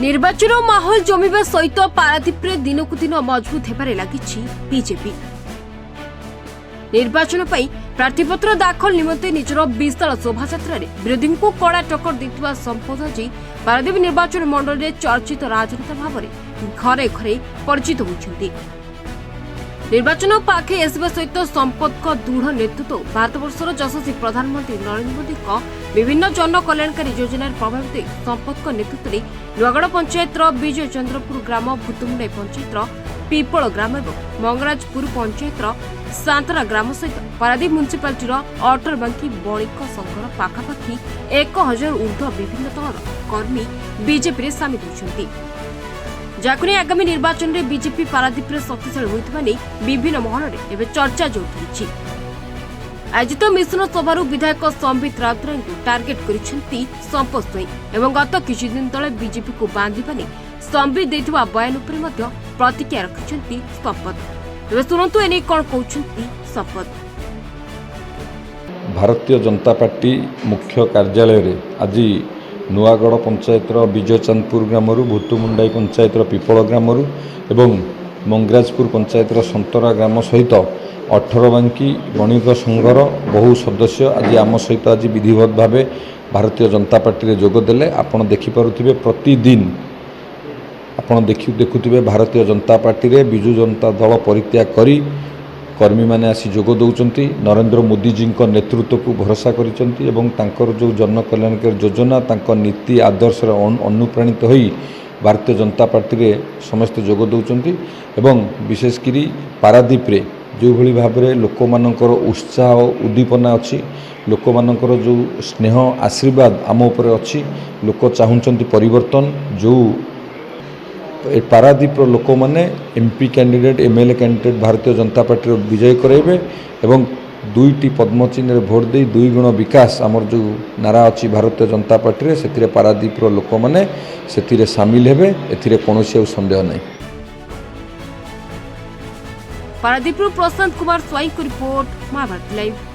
निर्वाचन माहौल जमीवा सहित पारादीप दिनकू दिन मजबूत होबार लगी बीजेपी। निर्वाचन प्रार्थीपत्र दाखल निमंते निजर विशाल शोभायात्रा विरोधी को कड़ा टक्कर देता संपद आज पारादीप निर्वाचन मंडल में चर्चित राजनेता भाव में घरे घरे परिचित होती। निर्वाचन पाखे आसवा सहित संपद दृढ़ नेतृत्व भारतवर्षर यशस्वी प्रधानमंत्री नरेंद्र मोदी विभिन्न जन कल्याणकारी योजनार प्रभावित संपद नेतृत्व में नुआगढ़ पंचायत विजय चंद्रपुर ग्राम भूतमुंडाई पंचायत पिपल ग्राम और मंगराजपुर पंचायत सांतरा ग्राम सहित पारादीप म्युनिसिपालिटी अटरबांकी बणिक संघर पाखापाखि 1000 ऊर्ध्व विभिन्न दलर कर्मी बीजेपी सामिल होती। जाकुने आगामी निर्वाचन में बीजेपी पारादीप शक्तिशाली होता विभिन्न महल में चर्चा जोर धरी। आयोजित मिशन सभार विधायक संबित राउतराय को टार्गेट करिसेंती संपद स्वयं और गत किछि दिन तले बीजेपी को बांधिबा नै संबित देथिबा बयान उपरे मध्य प्रतिक्रिया रखिसेंती संपद। तेज सुनंतु एने कोन कहउछंती संपद। भारतीय जनता पार्टी मुख्य कार्यालय रे आज नुआगढ़ पंचायत विजय चंदपुर ग्राम भूतमुंडाई पंचायत पिपल ग्राम एवं मंगराजपुर पंचायत संतरा ग्राम सहित 18 बांकी बणिक संघर बहु सदस्य आज आम सहित आज विधिवत भाव भारतीय जनता पार्टी जोगदेले। आपण देखिपे प्रतिदिन आपण देखुवे भारतीय जनता पार्टी रे विजु जनता दल परित्याग करी कर्मी माने आसी जोग दौरान नरेंद्र मोदी जी नेतृत्व को भरोसा करिसेंती एवं तांकर जो जन कल्याणकारी योजना तांकर नीति आदर्श अनुप्राणित होई भारतीय जनता पार्टी रे समस्त जोग दौरान एवं विशेषकर पारादीप रे जो भली भाव में लोक मानकर उत्साह उद्दीपना अच्छी लोक मानकर जो स्नेह आशीर्वाद आम उपर अच्छी लोक चाहूँगी परिवर्तन जो पारादीप लोक मैंने MP candidate MLA candidate Bharatiya Janata party विजय कराइबे एवं 2टी पद्म चिन्ह भोट दे 2 गुण विकास आमर जो नारा अच्छी भारतीय जनता पार्टी से पारादीप लोक मैंने से सामिल हेबे एथिरे कोनोसी संदेह नहीं। पारादीप प्रशांत कुमार स्वाई को रिपोर्ट महाभारत लाइव।